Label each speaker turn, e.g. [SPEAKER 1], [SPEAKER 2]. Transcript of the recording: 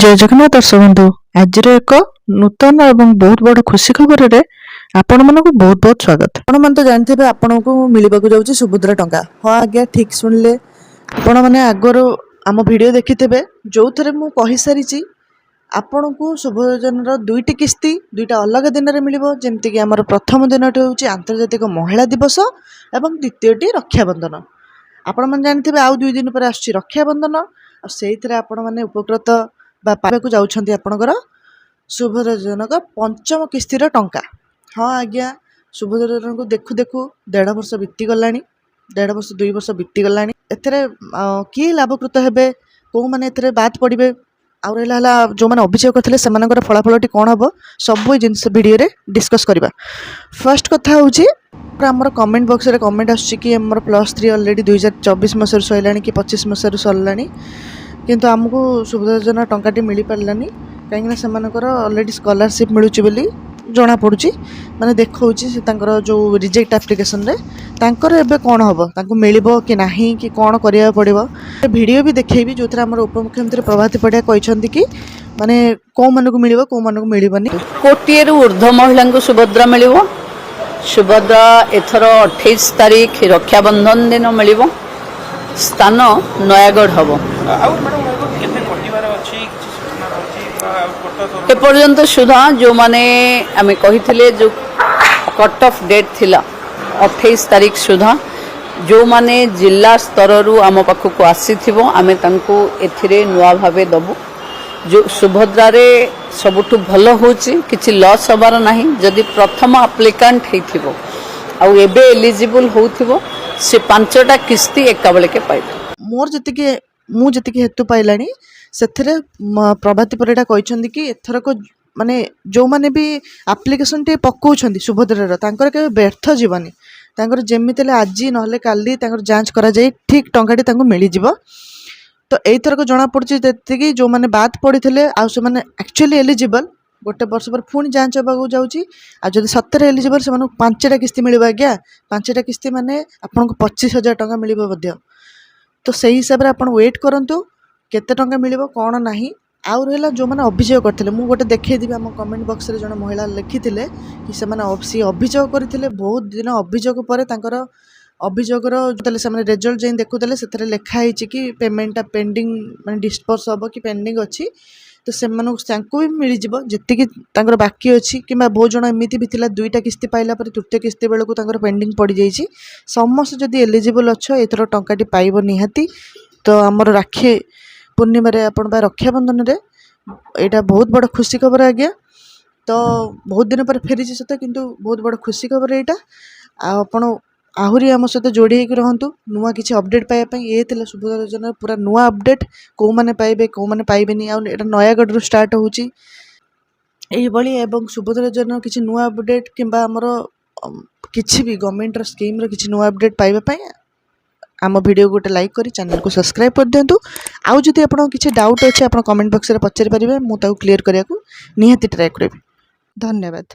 [SPEAKER 1] जय जगन्नाथ दर्शक बंधु आज एक नूतन और बहुत बड़ खुशी खबर रे आपण मन को बहुत बहुत स्वागत।
[SPEAKER 2] आपण मन तो जानते आपण को मिलवा जाऊँगी सुभद्रा टंका। हाँ आज्ञा ठीक शुणिले आपण मैंने आगर आम भिड देखिथे जो थे मुझे कही सारी आपण को शुभयोजन दुईटी किस्ती दुईटा अलग दिन में मिल जमीक आम प्रथम दिन हूँ आंतर्जातिक महिला दिवस और द्वितीयटी रक्षाबंधन। आपण मैंने जानते आउ 2 दिन पर आसुच्ची रक्षाबंधन और से आपण मैंने उपकृत पाइबा जाऊँगी आपणकर शुभयोजन पंचम किस्तीर टंका। हाँ आज्ञा शुभयोजन को देखु देखु 1.5 वर्ष बीतीगला 1.5 वर्ष 2 वर्ष बीतीगला एथे किए लाभकृत हे कौ मैंने बाद पड़े आउ रहा जो मैंने अभियोग करते से फलाफल कौन हम सब जिनस भिडियो डिस्कस करवा। फर्स्ट कथा हूँ आमर कमेंट बॉक्स रे कमेंट आसुच्ची आमर +3 अलरेडी 2024 मसीह सरला कि 25 मसीह सरला किंतु आमको शुभयोजन टंकाटी मिल पारानी कहीं से अलरेडी स्कॉलरशिप मिलूँ जना पड़ी माने देखा जो रिजेक्ट एप्लिकेशन रे तांकर एबे कौन हम मिल कि ना कि कौन करा पड़ो वीडियो भी देखेबी जो आम उपमुख्यमंत्री प्रभाती पड़िया कहते कि माने कौ मन को मिल कौ मन को मिलनी।
[SPEAKER 3] कोटी ऊर्ध्व महिला को सुभद्रा मिल सुभद्रा एथर 28 तारीख रक्षाबंधन दिन मिल स्थान नयागढ़ हम एपर्यंत सुधा जो माने आमे कही जो कट ऑफ डेट थिला 28 तारीख सुधा जो माने जिला स्तर रु आम पाखक आसी आमे तांको एथिरे नुआ भावे दबु जो सुभद्रा रे सबुठु भल होची किछि लॉस हबार नाही जदि प्रथम एप्लिकेंट हेथिबो आउ एबे एलिजिबल होथिबो से 5टा किस्ती एका बेले के पाइबो।
[SPEAKER 2] मोर जतिके मु जतिके हेतु पाइलानी सेथिरे प्रभाती परिडा कहते कि एथरक माने जो माने भी एप्लिकेशन टे पकाउछंती सुभद्रार तांकर के व्यर्थ जीवनी तांकर जेमितेले आज नहले काली तांकर जांच करा जाई ठीक टंकाटी तांको मिली जिवो। तो एथरक जना पड़छि कि जो माने बात पड़िथिले आ से माने एक्चुअली एलिजिबल गोटे वर्ष पर पुणी जांच होगा जाऊँगी आदि सत्तर एलिजिबल से 5टा किस्ती मिल आज्ञा 5टा किस्ती माने आपन को 25,000 टंका मिल। तो सही हिसाब से आप वेट करूँ केते टंका मिल कौन ना आउ रहा जो मैंने अभियोग करते मुझे गोटे देखी आम कमेंट बॉक्स रे जन महिला लिखी कि से अभियोग करते बहुत दिन अभियोग पर अभियोगर जो रिजल्ट जाए देखुले से लिखाई कि पेमेंटा पेंडिंग माने डिस्पर्स हम कि पेंडिंग अच्छी तो से भी मिल जी बाकी अच्छी कि बहुत जन एमती भी थिला 2टा किस्ती पाइला पर तृतीय किस्ती बेलू पेंडिंग पड़ जाइए समस्त जदि एलिजिबल अच्छ एथर टंकाटी पाइब निहाती। तो आमर राखी पूर्णिमा आपण रक्षाबंधन रे यहाँ बहुत बड़ खुशी खबर आज्ञा। तो बहुत दिन पर फेरी सत किंतु बहुत बड़ खुशी खबर यहाँ आपण आहरी आम सहित जोड़ी होकर रहतु नुआ किसी अपडेट पाइबा ये सुभद्रा योजना पूरा नुआ अपडेट कौ मैंने पाइबे कौ मैंने पाइबेनी आ नयागढ़ स्टार्ट होची एवं सुभद्रा योजना किसी नुआ अपडेट किंबा आमर किसी भी गवर्नमेंट स्कीम किसी नुआ अपडेट पाइबा आम वीडियो गोटे लाइक करी चैनल को सब्सक्राइब कर दिंतु। आउ जदि आपन किसी डाउट अच्छे आप कमेंट बॉक्स में पचारि पारे मुझे क्लीयर करने को निहाती ट्राए करें। धन्यवाद।